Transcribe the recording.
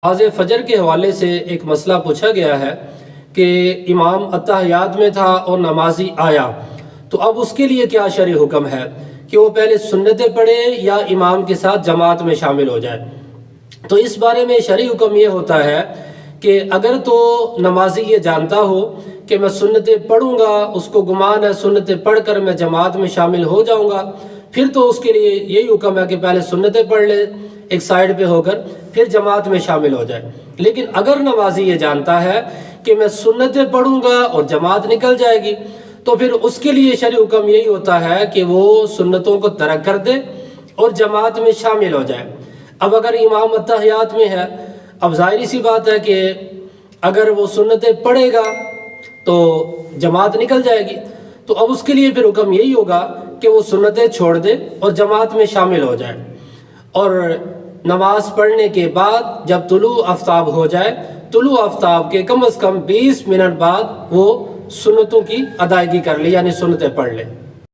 نماز فجر کے حوالے سے ایک مسئلہ پوچھا گیا ہے کہ امام اتحیات میں تھا اور نمازی آیا تو اب اس کے لیے کیا شرعی حکم ہے کہ وہ پہلے سنتیں پڑھے یا امام کے ساتھ جماعت میں شامل ہو جائے۔ تو اس بارے میں شرعی حکم یہ ہوتا ہے کہ اگر تو نمازی یہ جانتا ہو کہ میں سنتیں پڑھوں گا، اس کو گمان ہے سنتیں پڑھ کر میں جماعت میں شامل ہو جاؤں گا، پھر تو اس کے لیے یہی حکم ہے کہ پہلے سنتیں پڑھ لے ایک سائیڈ پہ ہو کر، پھر جماعت میں شامل ہو جائے۔ لیکن اگر نمازی یہ جانتا ہے کہ میں سنتیں پڑھوں گا اور جماعت نکل جائے گی، تو پھر اس کے لیے شرعی حکم یہی ہوتا ہے کہ وہ سنتوں کو ترک کر دے اور جماعت میں شامل ہو جائے۔ اب اگر امام اتحیات میں ہے، اب ظاہری سی بات ہے کہ اگر وہ سنتیں پڑھے گا تو جماعت نکل جائے گی، تو اب اس کے لیے پھر حکم یہی ہوگا کہ وہ سنتیں چھوڑ دے اور جماعت میں شامل ہو جائے، اور نماز پڑھنے کے بعد جب طلوع آفتاب ہو جائے، طلوع آفتاب کے کم از کم 20 منٹ بعد وہ سنتوں کی ادائیگی کر لے، یعنی سنتیں پڑھ لے۔